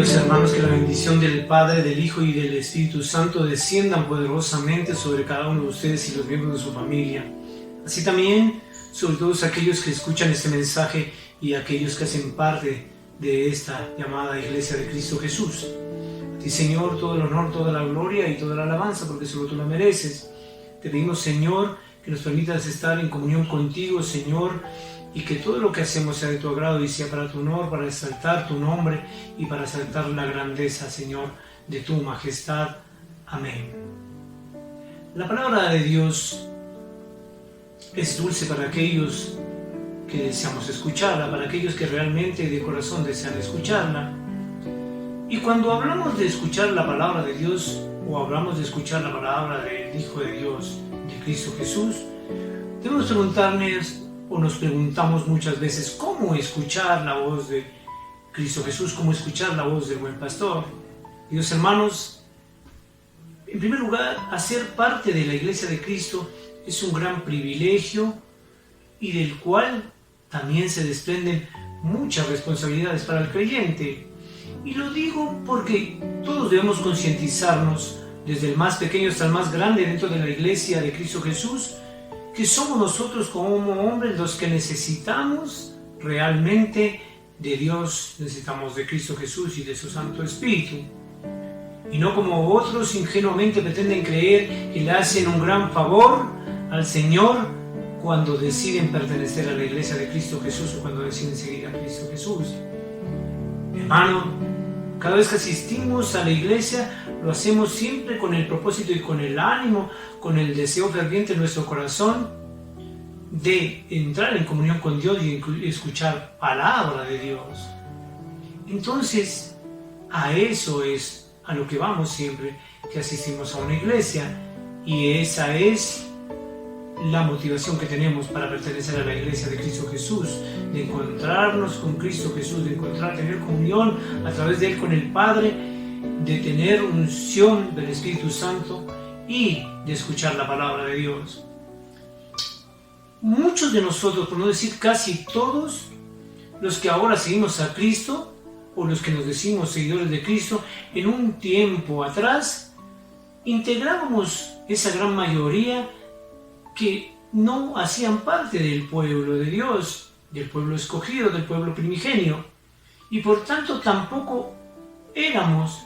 Queridos hermanos, que la bendición del Padre, del Hijo y del Espíritu Santo desciendan poderosamente sobre cada uno de ustedes y los miembros de su familia. Así también sobre todos aquellos que escuchan este mensaje y aquellos que hacen parte de esta llamada Iglesia de Cristo Jesús. A ti, Señor, todo el honor, toda la gloria y toda la alabanza, porque solo tú la mereces. Te pedimos, Señor, que nos permitas estar en comunión contigo, Señor, y que todo lo que hacemos sea de tu agrado y sea para tu honor, para exaltar tu nombre y para exaltar la grandeza, Señor, de tu majestad. Amén. La palabra de Dios es dulce para aquellos que deseamos escucharla, para aquellos que realmente de corazón desean escucharla. Y cuando hablamos de escuchar la palabra de Dios, o hablamos de escuchar la palabra del Hijo de Dios, de Cristo Jesús, debemos preguntarnos, o nos preguntamos muchas veces, ¿cómo escuchar la voz de Cristo Jesús? ¿Cómo escuchar la voz del buen pastor? Queridos hermanos, en primer lugar, hacer parte de la Iglesia de Cristo es un gran privilegio y del cual también se desprenden muchas responsabilidades para el creyente. Y lo digo porque todos debemos concientizarnos, desde el más pequeño hasta el más grande dentro de la Iglesia de Cristo Jesús, que somos nosotros como hombres los que necesitamos realmente de Dios, necesitamos de Cristo Jesús y de su Santo Espíritu. Y no como otros ingenuamente pretenden creer que le hacen un gran favor al Señor cuando deciden pertenecer a la Iglesia de Cristo Jesús o cuando deciden seguir a Cristo Jesús. Hermano, cada vez que asistimos a la iglesia, lo hacemos siempre con el propósito y con el ánimo, con el deseo ferviente en nuestro corazón de entrar en comunión con Dios y escuchar palabra de Dios. Entonces, a eso es a lo que vamos siempre que asistimos a una iglesia, y esa es la motivación que tenemos para pertenecer a la Iglesia de Cristo Jesús, de encontrarnos con Cristo Jesús, de tener comunión a través de Él con el Padre, de tener unción del Espíritu Santo y de escuchar la palabra de Dios. Muchos de nosotros, por no decir casi todos, los que ahora seguimos a Cristo, o los que nos decimos seguidores de Cristo, en un tiempo atrás, integrábamos esa gran mayoría que no hacían parte del pueblo de Dios, del pueblo escogido, del pueblo primigenio, y por tanto tampoco éramos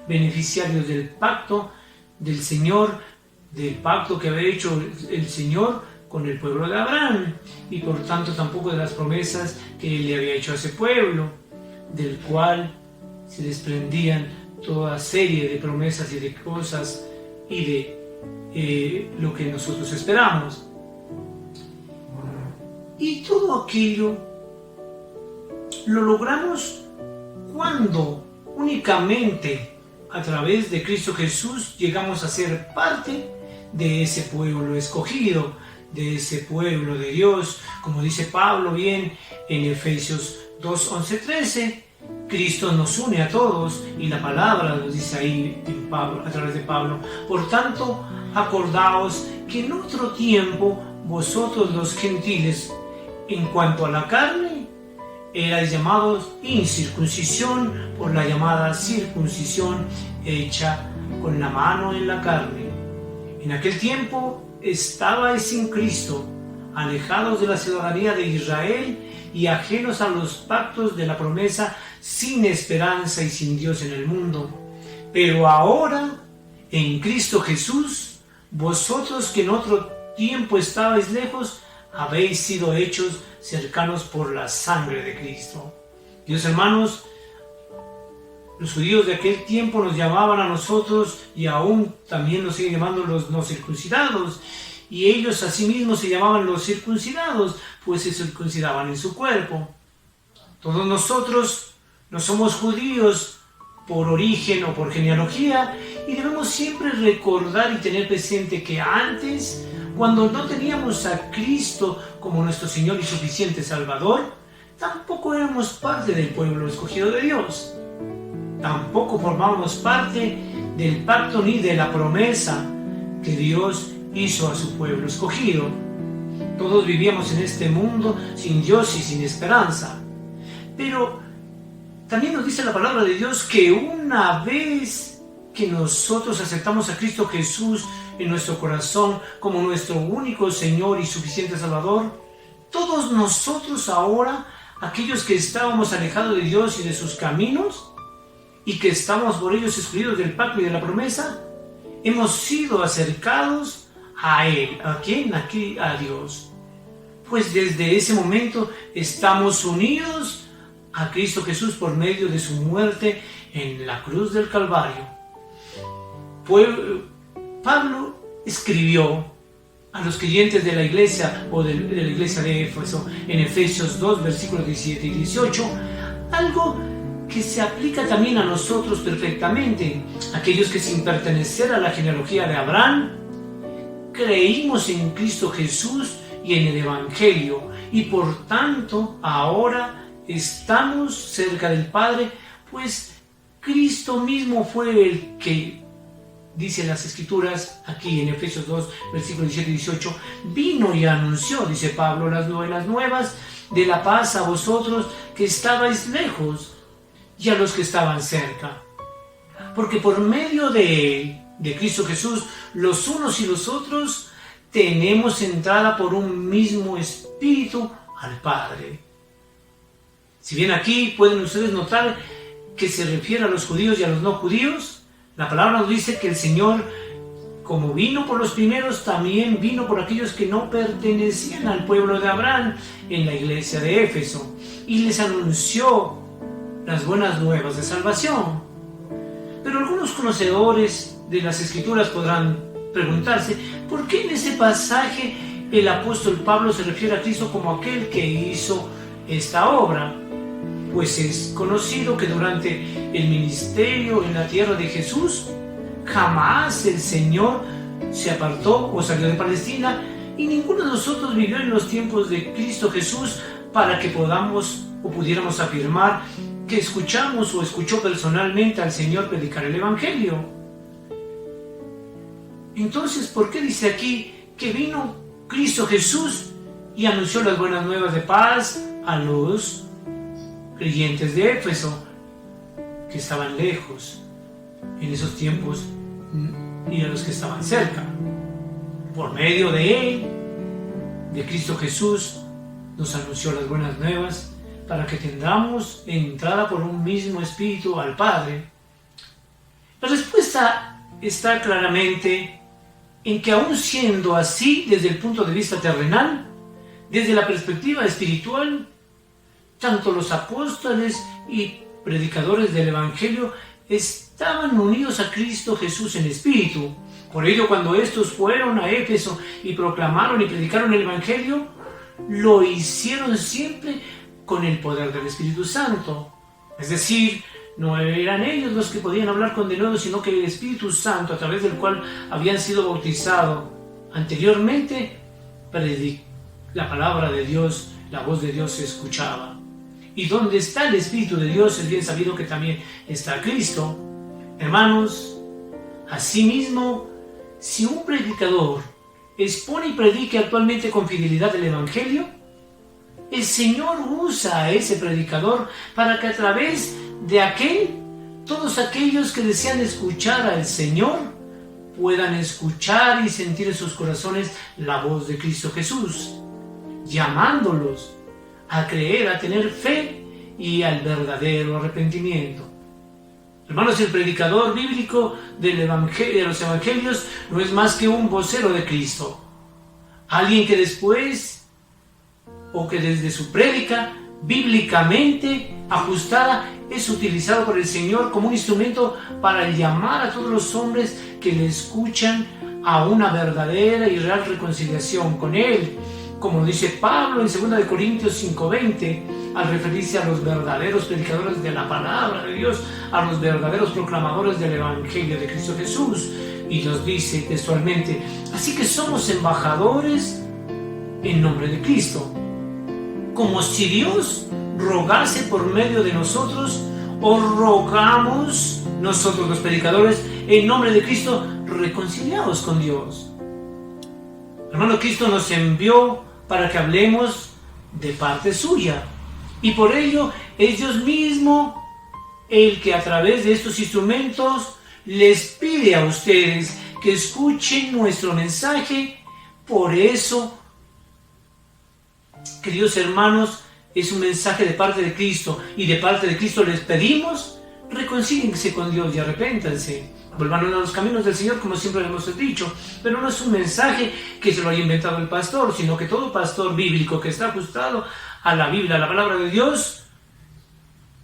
beneficiarios del pacto del Señor, del pacto que había hecho el Señor con el pueblo de Abraham, y por tanto tampoco de las promesas que Él le había hecho a ese pueblo, del cual se desprendían toda serie de promesas y de cosas y de lo que nosotros esperamos. Y todo aquello lo logramos cuando únicamente a través de Cristo Jesús llegamos a ser parte de ese pueblo escogido, de ese pueblo de Dios, como dice Pablo bien en Efesios 2, 11, 13. Cristo nos une a todos, y la palabra nos dice ahí en Pablo, a través de Pablo: por tanto, acordaos que en otro tiempo vosotros los gentiles, en cuanto a la carne, erais llamados incircuncisión por la llamada circuncisión hecha con la mano en la carne. En aquel tiempo estabais sin Cristo, alejados de la ciudadanía de Israel y ajenos a los pactos de la promesa, sin esperanza y sin Dios en el mundo. Pero ahora, en Cristo Jesús, vosotros que en otro tiempo estabais lejos, habéis sido hechos cercanos por la sangre de Cristo. Dios, hermanos, los judíos de aquel tiempo nos llamaban a nosotros, y aún también nos siguen llamando los no circuncidados, y ellos asimismo se llamaban los circuncidados, pues se circuncidaban en su cuerpo. Todos nosotros no somos judíos por origen o por genealogía, y debemos siempre recordar y tener presente que antes, cuando no teníamos a Cristo como nuestro Señor y suficiente Salvador, tampoco éramos parte del pueblo escogido de Dios. Tampoco formábamos parte del pacto ni de la promesa que Dios hizo a su pueblo escogido. Todos vivíamos en este mundo sin Dios y sin esperanza. Pero También nos dice la palabra de Dios que una vez que nosotros aceptamos a Cristo Jesús en nuestro corazón como nuestro único Señor y suficiente Salvador, todos nosotros ahora, aquellos que estábamos alejados de Dios y de sus caminos, y que estamos por ellos excluidos del pacto y de la promesa, hemos sido acercados a Él. ¿A quién? Aquí a Dios. Pues desde ese momento estamos unidos a Cristo Jesús por medio de su muerte en la cruz del Calvario. Pablo escribió a los creyentes de la iglesia o de la iglesia de Éfeso en Efesios 2, versículos 17 y 18, algo que se aplica también a nosotros perfectamente, aquellos que sin pertenecer a la genealogía de Abraham, creímos en Cristo Jesús y en el Evangelio, y por tanto ahora estamos cerca del Padre, pues Cristo mismo fue el que, dice las Escrituras, aquí en Efesios 2, versículos 17 y 18, vino y anunció, dice Pablo, las buenas nuevas de la paz a vosotros que estabais lejos y a los que estaban cerca. Porque por medio de Él, de Cristo Jesús, los unos y los otros tenemos entrada por un mismo Espíritu al Padre. Si bien aquí pueden ustedes notar que se refiere a los judíos y a los no judíos, la palabra nos dice que el Señor, como vino por los primeros, también vino por aquellos que no pertenecían al pueblo de Abraham en la iglesia de Éfeso, y les anunció las buenas nuevas de salvación. Pero algunos conocedores de las Escrituras podrán preguntarse, ¿por qué en este pasaje el apóstol Pablo se refiere a Cristo como aquel que hizo esta obra? Pues es conocido que durante el ministerio en la tierra de Jesús, jamás el Señor se apartó o salió de Palestina, y ninguno de nosotros vivió en los tiempos de Cristo Jesús para que podamos o pudiéramos afirmar que escuchamos o escuchó personalmente al Señor predicar el Evangelio. Entonces, ¿por qué dice aquí que vino Cristo Jesús y anunció las buenas nuevas de paz a los creyentes de Éfeso que estaban lejos en esos tiempos y a los que estaban cerca? Por medio de Él, de Cristo Jesús, nos anunció las buenas nuevas para que tengamos entrada por un mismo Espíritu al Padre. La respuesta está claramente en que, aun siendo así desde el punto de vista terrenal, desde la perspectiva espiritual, tanto los apóstoles y predicadores del Evangelio estaban unidos a Cristo Jesús en espíritu. Por ello, cuando estos fueron a Éfeso y proclamaron y predicaron el Evangelio, lo hicieron siempre con el poder del Espíritu Santo. Es decir, no eran ellos los que podían hablar con denuedo, sino que el Espíritu Santo, a través del cual habían sido bautizados anteriormente, la palabra de Dios, la voz de Dios se escuchaba. Y donde está el Espíritu de Dios, es bien sabido que también está Cristo. Hermanos, asimismo, si un predicador expone y predique actualmente con fidelidad el Evangelio, el Señor usa a ese predicador para que a través de aquel, todos aquellos que desean escuchar al Señor puedan escuchar y sentir en sus corazones la voz de Cristo Jesús, llamándolos a creer, a tener fe y al verdadero arrepentimiento. Hermanos, el predicador bíblico de los evangelios no es más que un vocero de Cristo, alguien que después o que desde su prédica bíblicamente ajustada es utilizado por el Señor como un instrumento para llamar a todos los hombres que le escuchan a una verdadera y real reconciliación con Él, como dice Pablo en 2 Corintios 5:20, al referirse a los verdaderos predicadores de la palabra de Dios, a los verdaderos proclamadores del Evangelio de Cristo Jesús, y nos dice textualmente: así que somos embajadores en nombre de Cristo, como si Dios rogase por medio de nosotros, o rogamos nosotros los predicadores en nombre de Cristo, reconciliados con Dios. Hermano, Cristo nos envió para que hablemos de parte suya, y por ello es Dios mismo el que a través de estos instrumentos les pide a ustedes que escuchen nuestro mensaje. Por eso, queridos hermanos, es un mensaje de parte de Cristo, y de parte de Cristo les pedimos: reconcíliense con Dios y arrepéntanse, vuelvan a los caminos del Señor, como siempre le hemos dicho. Pero no es un mensaje que se lo haya inventado el pastor, sino que todo pastor bíblico que está ajustado a la Biblia, a la palabra de Dios,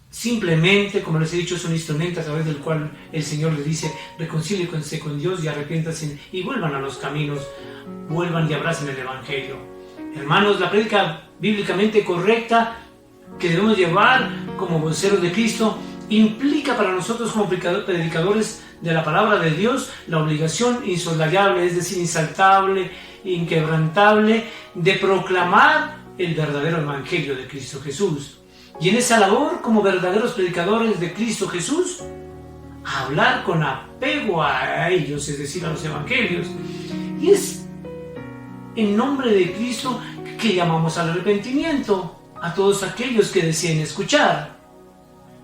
simplemente, como les he dicho, es un instrumento a través del cual el Señor le dice: reconcíliense con Dios y arrepiéntanse y vuelvan a los caminos, vuelvan y abracen el Evangelio. Hermanos, la prédica bíblicamente correcta que debemos llevar como voceros de Cristo implica para nosotros como predicadores de la palabra de Dios la obligación insoslayable, es decir, insaltable, inquebrantable, de proclamar el verdadero Evangelio de Cristo Jesús. Y en esa labor, como verdaderos predicadores de Cristo Jesús, hablar con apego a ellos, es decir, a los evangelios. Y es en nombre de Cristo que llamamos al arrepentimiento a todos aquellos que deseen escuchar.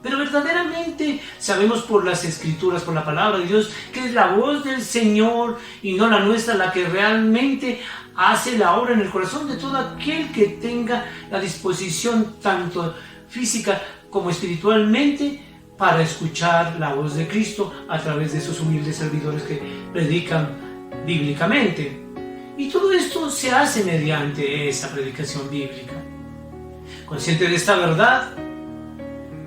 Pero verdaderamente sabemos por las Escrituras, por la palabra de Dios, que es la voz del Señor y no la nuestra la que realmente hace la obra en el corazón de todo aquel que tenga la disposición tanto física como espiritualmente para escuchar la voz de Cristo a través de esos humildes servidores que predican bíblicamente. Y todo esto se hace mediante esa predicación bíblica. Consciente de esta verdad,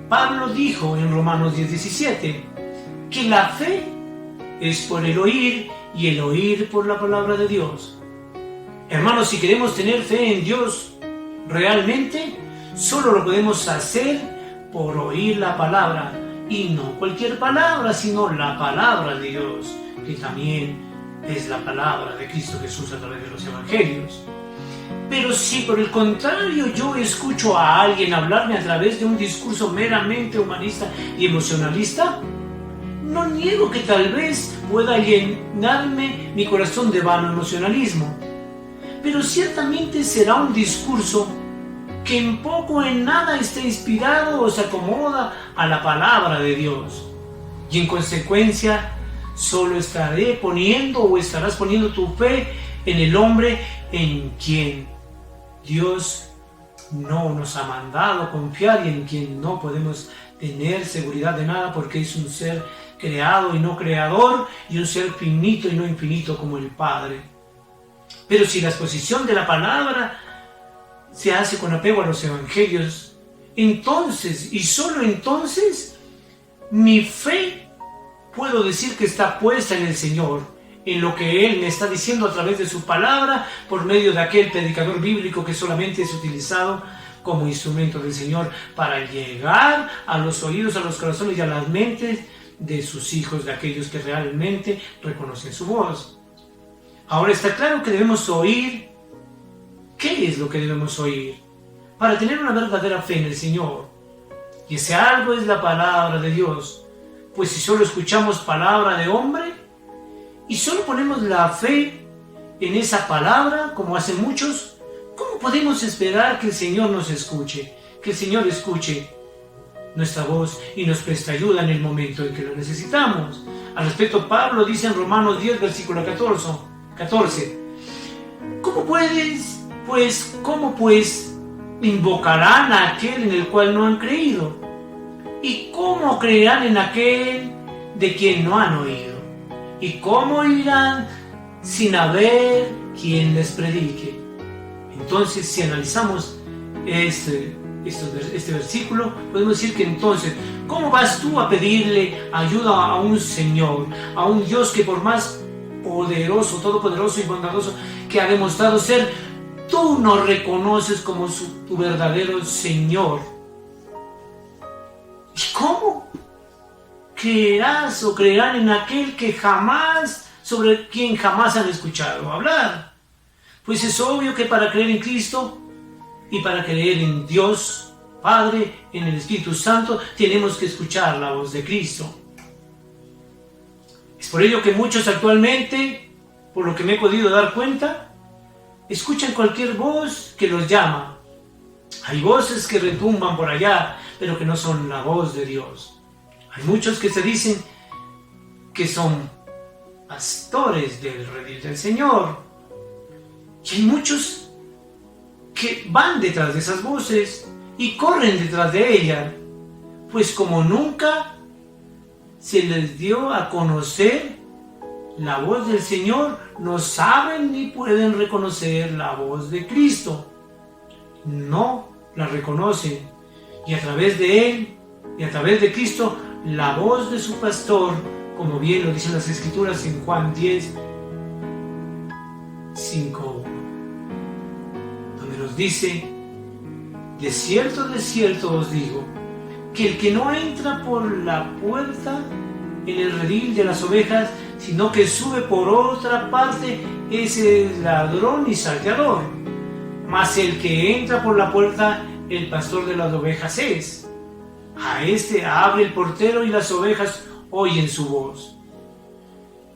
Pablo dijo en Romanos 10:17 que la fe es por el oír y el oír por la palabra de Dios. Hermanos, si queremos tener fe en Dios realmente, solo lo podemos hacer por oír la palabra, y no cualquier palabra, sino la palabra de Dios, que también es la palabra de Cristo Jesús a través de los evangelios. Pero si por el contrario yo escucho a alguien hablarme a través de un discurso meramente humanista y emocionalista, no niego que tal vez pueda llenarme mi corazón de vano emocionalismo, pero ciertamente será un discurso que en poco o en nada esté inspirado o se acomoda a la palabra de Dios, y en consecuencia solo estaré poniendo o estarás poniendo tu fe en el hombre en quien Dios no nos ha mandado a confiar y en quien no podemos tener seguridad de nada, porque es un ser creado y no creador, y un ser finito y no infinito como el Padre. Pero si la exposición de la palabra se hace con apego a los evangelios, entonces y solo entonces mi fe puedo decir que está puesta en el Señor, en lo que Él me está diciendo a través de su palabra, por medio de aquel predicador bíblico que solamente es utilizado como instrumento del Señor para llegar a los oídos, a los corazones y a las mentes de sus hijos, de aquellos que realmente reconocen su voz. Ahora está claro que debemos oír. ¿Qué es lo que debemos oír para tener una verdadera fe en el Señor? Y ese algo es la palabra de Dios. Pues si solo escuchamos palabra de hombre y solo ponemos la fe en esa palabra, como hacen muchos, ¿cómo podemos esperar que el Señor nos escuche? Que el Señor escuche nuestra voz y nos preste ayuda en el momento en que lo necesitamos. Al respecto, Pablo dice en Romanos 10, versículo 14: ¿Cómo pues invocarán a aquel en el cual no han creído? ¿Y cómo creerán en aquel de quien no han oído? ¿Y cómo irán sin haber quien les predique? Entonces, si analizamos este versículo, podemos decir que entonces, ¿cómo vas tú a pedirle ayuda a un Señor, a un Dios que por más poderoso, todopoderoso y bondadoso que ha demostrado ser, tú no reconoces como tu verdadero Señor? ¿Y cómo creerás o creerán en aquel sobre quien jamás han escuchado hablar? Pues es obvio que para creer en Cristo y para creer en Dios Padre, en el Espíritu Santo, tenemos que escuchar la voz de Cristo. Es por ello que muchos actualmente, por lo que me he podido dar cuenta, escuchan cualquier voz que los llama. Hay voces que retumban por allá, pero que no son la voz de Dios. Hay muchos que se dicen que son pastores del redil del Señor. Y hay muchos que van detrás de esas voces y corren detrás de ellas, pues como nunca se les dio a conocer la voz del Señor, no saben ni pueden reconocer la voz de Cristo. No la reconocen. Y a través de Él y a través de Cristo, la voz de su pastor, como bien lo dicen las Escrituras en Juan 10, 5, donde nos dice: de cierto os digo, que el que no entra por la puerta en el redil de las ovejas, sino que sube por otra parte, ese es ladrón y salteador. Mas el que entra por la puerta, el pastor de las ovejas es. A este abre el portero y las ovejas oyen su voz.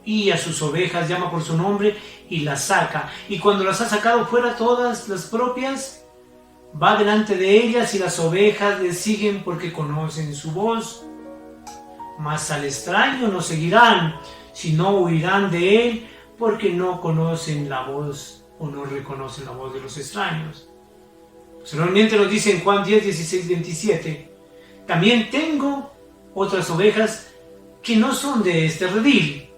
Y a sus ovejas llama por su nombre y las saca. Y cuando las ha sacado fuera todas las propias, va delante de ellas y las ovejas le siguen porque conocen su voz. Mas al extraño no seguirán, sino huirán de él porque no conocen la voz o no reconocen la voz de los extraños. Posteriormente nos dice en Juan 10, 16, 27, también tengo otras ovejas que no son de este redil.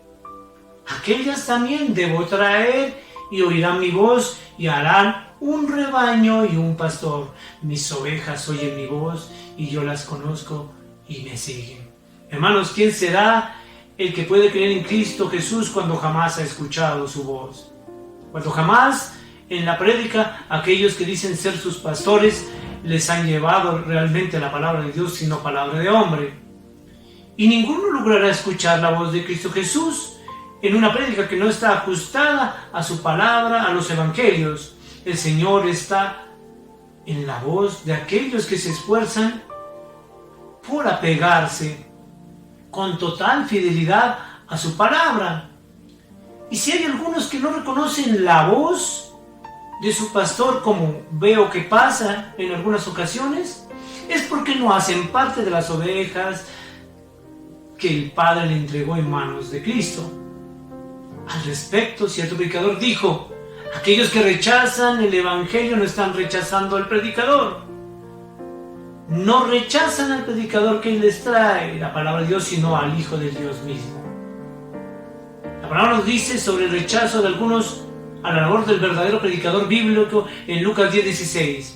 Aquellas también debo traer y oirán mi voz y harán un rebaño y un pastor. Mis ovejas oyen mi voz y yo las conozco y me siguen. Hermanos, ¿quién será el que puede creer en Cristo Jesús cuando jamás ha escuchado su voz? Cuando jamás en la prédica aquellos que dicen ser sus pastores les han llevado realmente la palabra de Dios, sino palabra de hombre. Y ninguno logrará escuchar la voz de Cristo Jesús en una prédica que no está ajustada a su palabra, a los evangelios. El Señor está en la voz de aquellos que se esfuerzan por apegarse con total fidelidad a su palabra. Y si hay algunos que no reconocen la voz de su pastor, como veo que pasa en algunas ocasiones, es porque no hacen parte de las ovejas que el Padre le entregó en manos de Cristo. Al respecto, cierto predicador dijo: aquellos que rechazan el evangelio no están rechazando al predicador. No rechazan al predicador que les trae la palabra de Dios, sino al Hijo de Dios mismo. La palabra nos dice sobre el rechazo de algunos a la labor del verdadero predicador bíblico en Lucas 10:16.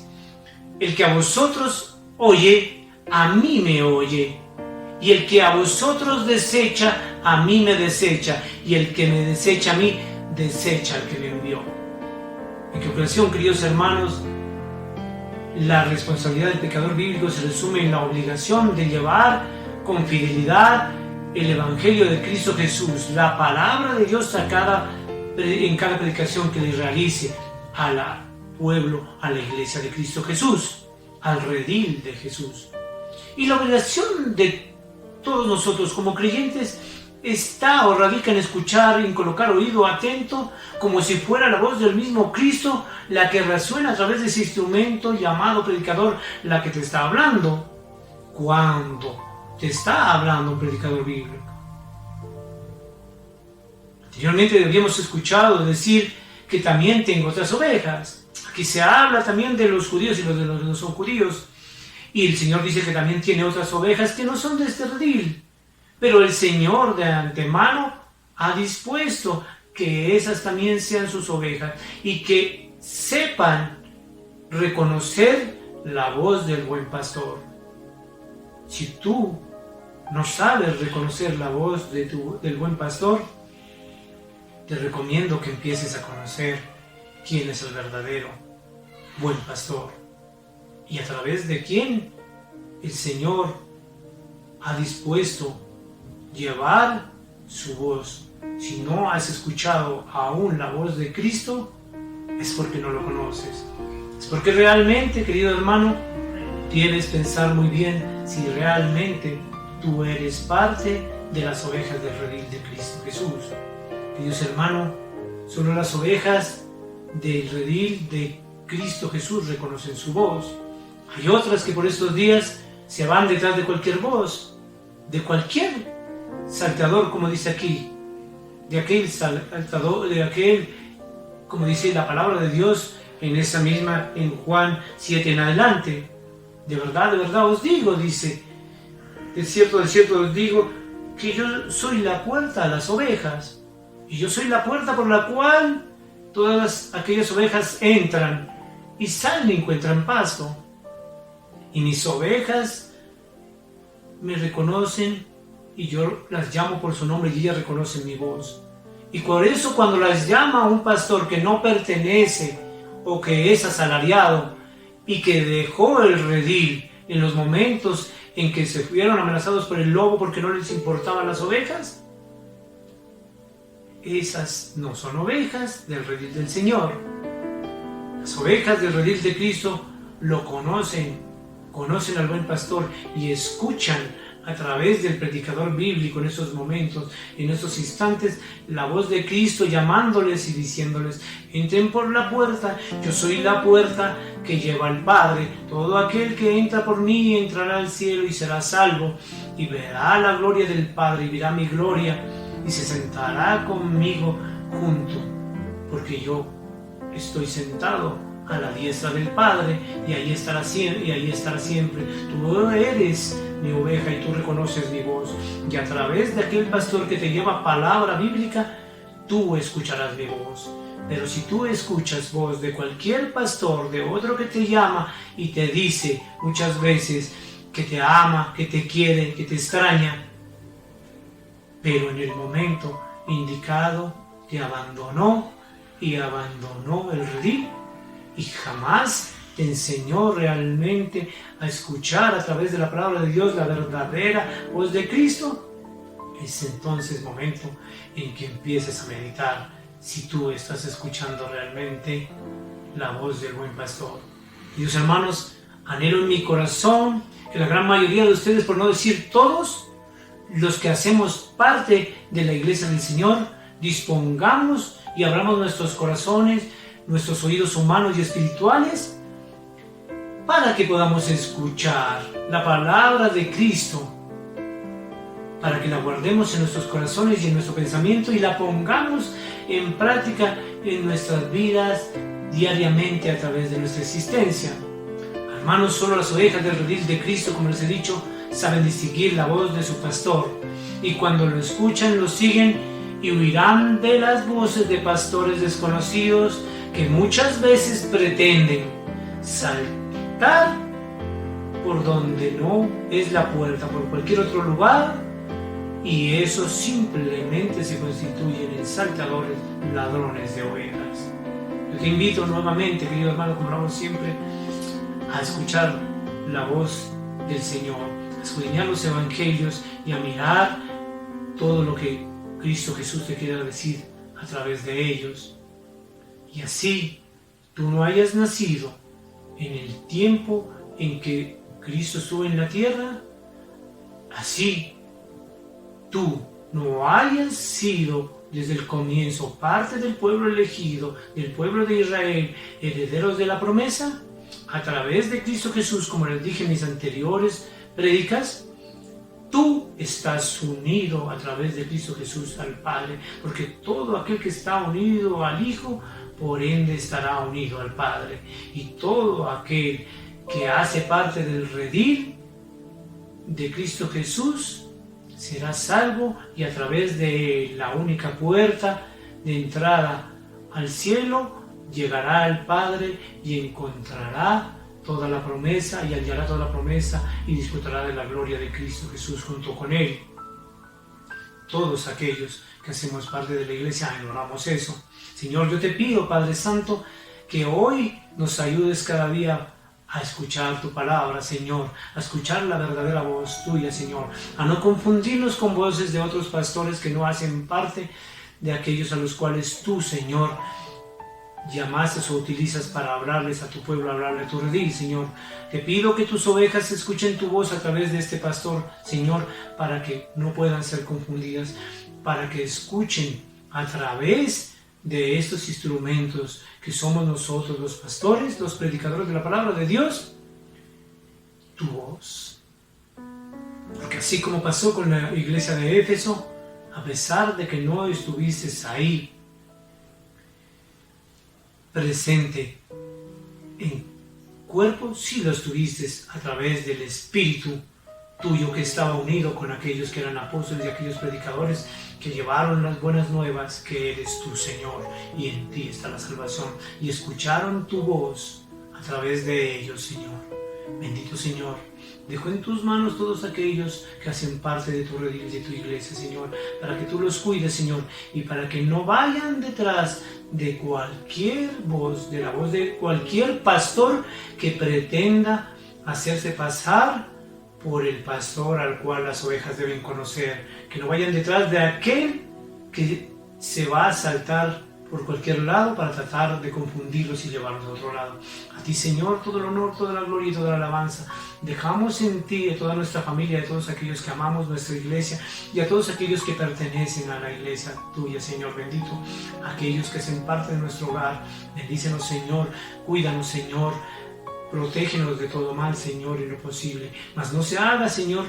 El que a vosotros oye, a mí me oye. Y el que a vosotros desecha, a mí me desecha. Y el que me desecha a mí, desecha al que me envió. En conclusión, queridos hermanos, la responsabilidad del pecador bíblico se resume en la obligación de llevar con fidelidad el Evangelio de Cristo Jesús, la palabra de Dios sacada en cada predicación que le realice al pueblo, a la iglesia de Cristo Jesús, al redil de Jesús. Y la obligación de todos nosotros como creyentes está o radica en escuchar, en colocar oído atento, como si fuera la voz del mismo Cristo, la que resuena a través de ese instrumento llamado predicador, la que te está hablando, cuando te está hablando un predicador bíblico. Anteriormente habíamos escuchado decir que también tengo otras ovejas. Aquí se habla también de los judíos y los de los que no son judíos. Y el Señor dice que también tiene otras ovejas que no son de este redil. Pero el Señor de antemano ha dispuesto que esas también sean sus ovejas y que sepan reconocer la voz del buen pastor. Si tú no sabes reconocer la voz del buen pastor, te recomiendo que empieces a conocer quién es el verdadero buen pastor y a través de quién el Señor ha dispuesto llevar su voz. Si no has escuchado aún la voz de Cristo, es porque no lo conoces. Es porque realmente, querido hermano, debes pensar muy bien si realmente tú eres parte de las ovejas del redil de Cristo Jesús. Queridos hermanos, solo las ovejas del redil de Cristo Jesús reconocen su voz. Hay otras que por estos días se van detrás de cualquier voz de cualquier salteador, como dice aquí, de aquel saltador, de aquel, como dice la palabra de Dios en esa misma, en Juan 7 en adelante. De verdad os digo, dice, de cierto os digo, que yo soy la puerta a las ovejas, y yo soy la puerta por la cual todas aquellas ovejas entran y salen y encuentran pasto. Y mis ovejas me reconocen y yo las llamo por su nombre y ellas reconocen mi voz. Y por eso cuando las llama un pastor que no pertenece o que es asalariado y que dejó el redil en los momentos en que se fueron amenazados por el lobo porque no les importaban las ovejas, esas no son ovejas del redil del Señor. Las ovejas del redil de Cristo lo conocen al buen pastor y escuchan a través del predicador bíblico en esos momentos, en esos instantes, la voz de Cristo llamándoles y diciéndoles: entren por la puerta, yo soy la puerta que lleva al Padre. Todo aquel que entra por mí entrará al cielo y será salvo, y verá la gloria del Padre y verá mi gloria, y se sentará conmigo junto, porque yo estoy sentado a la diestra del Padre, y ahí estará siempre. Tú eres mi oveja y tú reconoces mi voz, y a través de aquel pastor que te lleva palabra bíblica, tú escucharás mi voz. Pero si tú escuchas voz de cualquier pastor, de otro que te llama y te dice muchas veces que te ama, que te quiere, que te extraña, pero en el momento indicado te abandonó y abandonó el redil, y jamás te enseñó realmente a escuchar a través de la palabra de Dios la verdadera voz de Cristo, es entonces momento en que empieces a meditar si tú estás escuchando realmente la voz del buen pastor. Queridos hermanos, anhelo en mi corazón que la gran mayoría de ustedes, por no decir todos, los que hacemos parte de la iglesia del Señor, dispongamos y abramos nuestros corazones, nuestros oídos humanos y espirituales, para que podamos escuchar la palabra de Cristo, para que la guardemos en nuestros corazones y en nuestro pensamiento y la pongamos en práctica en nuestras vidas diariamente a través de nuestra existencia. Hermanos, solo las ovejas del redil de Cristo, como les he dicho, saben distinguir la voz de su pastor, y cuando lo escuchan lo siguen y huirán de las voces de pastores desconocidos que muchas veces pretenden saltar por donde no es la puerta, por cualquier otro lugar, y eso simplemente se constituyen en salteadores, ladrones de ovejas. Yo te invito nuevamente, querido hermano, como lo hago siempre, a escuchar la voz del Señor, a escudriñar los evangelios y a mirar todo lo que Cristo Jesús te quiere decir a través de ellos. Y así tú no hayas nacido en el tiempo en que Cristo estuvo en la tierra, así tú no hayas sido desde el comienzo parte del pueblo elegido, del pueblo de Israel, herederos de la promesa, a través de Cristo Jesús, como les dije en mis anteriores prédicas, tú estás unido a través de Cristo Jesús al Padre, porque todo aquel que está unido al Hijo, por ende estará unido al Padre. Y todo aquel que hace parte del redil de Cristo Jesús será salvo, y a través de la única puerta de entrada al cielo llegará al Padre y encontrará toda la promesa y hallará toda la promesa y disfrutará de la gloria de Cristo Jesús junto con Él. Todos aquellos que hacemos parte de la iglesia anhelamos eso. Señor, yo te pido, Padre Santo, que hoy nos ayudes cada día a escuchar tu palabra, Señor, a escuchar la verdadera voz tuya, Señor, a no confundirnos con voces de otros pastores que no hacen parte de aquellos a los cuales tú, Señor, llamaste o utilizas para hablarles a tu pueblo, hablarle a tu redil, Señor. Te pido que tus ovejas escuchen tu voz a través de este pastor, Señor, para que no puedan ser confundidas, para que escuchen a través de estos instrumentos que somos nosotros, los pastores, los predicadores de la palabra de Dios, tu voz. Porque así como pasó con la iglesia de Éfeso, a pesar de que no estuviste ahí presente en cuerpo, sí lo estuviste a través del Espíritu tuyo que estaba unido con aquellos que eran apóstoles y aquellos predicadores que llevaron las buenas nuevas que eres tu Señor y en ti está la salvación, y escucharon tu voz a través de ellos, Señor. Bendito Señor, dejo en tus manos todos aquellos que hacen parte de tu redil, de tu iglesia, Señor, para que tú los cuides, Señor, y para que no vayan detrás de cualquier voz, de la voz de cualquier pastor que pretenda hacerse pasar por el pastor al cual las ovejas deben conocer, que no vayan detrás de aquel que se va a saltar por cualquier lado para tratar de confundirlos y llevarlos a otro lado. A ti, Señor, todo el honor, toda la gloria y toda la alabanza. Dejamos en ti a toda nuestra familia, a todos aquellos que amamos nuestra iglesia y a todos aquellos que pertenecen a la iglesia tuya, Señor bendito. Aquellos que hacen parte de nuestro hogar, bendícenos, Señor, cuídanos, Señor. Protégenos de todo mal, Señor, en lo posible. Mas no se haga, Señor,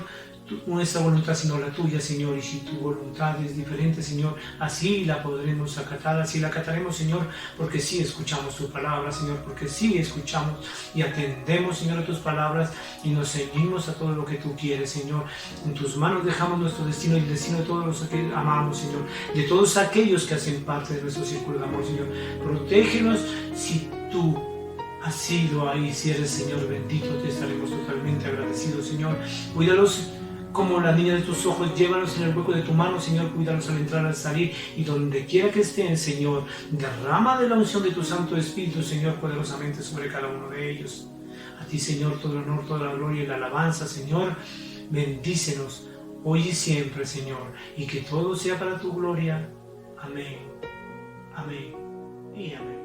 nuestra voluntad, sino la tuya, Señor. Y si tu voluntad es diferente, Señor, así la podremos acatar, así la acataremos, Señor, porque sí escuchamos tu palabra, Señor, porque sí escuchamos y atendemos, Señor, a tus palabras y nos ceñimos a todo lo que tú quieres, Señor. En tus manos dejamos nuestro destino y el destino de todos los que amamos, Señor, de todos aquellos que hacen parte de nuestro círculo de amor, Señor. Protégenos si tú así lo hicieres, Señor bendito, te estaremos totalmente agradecidos, Señor. Cuídalos como la niña de tus ojos, llévalos en el hueco de tu mano, Señor, cuídalos al entrar, al salir, y donde quiera que estén, Señor, derrama de la unción de tu Santo Espíritu, Señor, poderosamente sobre cada uno de ellos. A ti, Señor, todo el honor, toda la gloria y la alabanza, Señor. Bendícenos hoy y siempre, Señor, y que todo sea para tu gloria. Amén, amén y amén.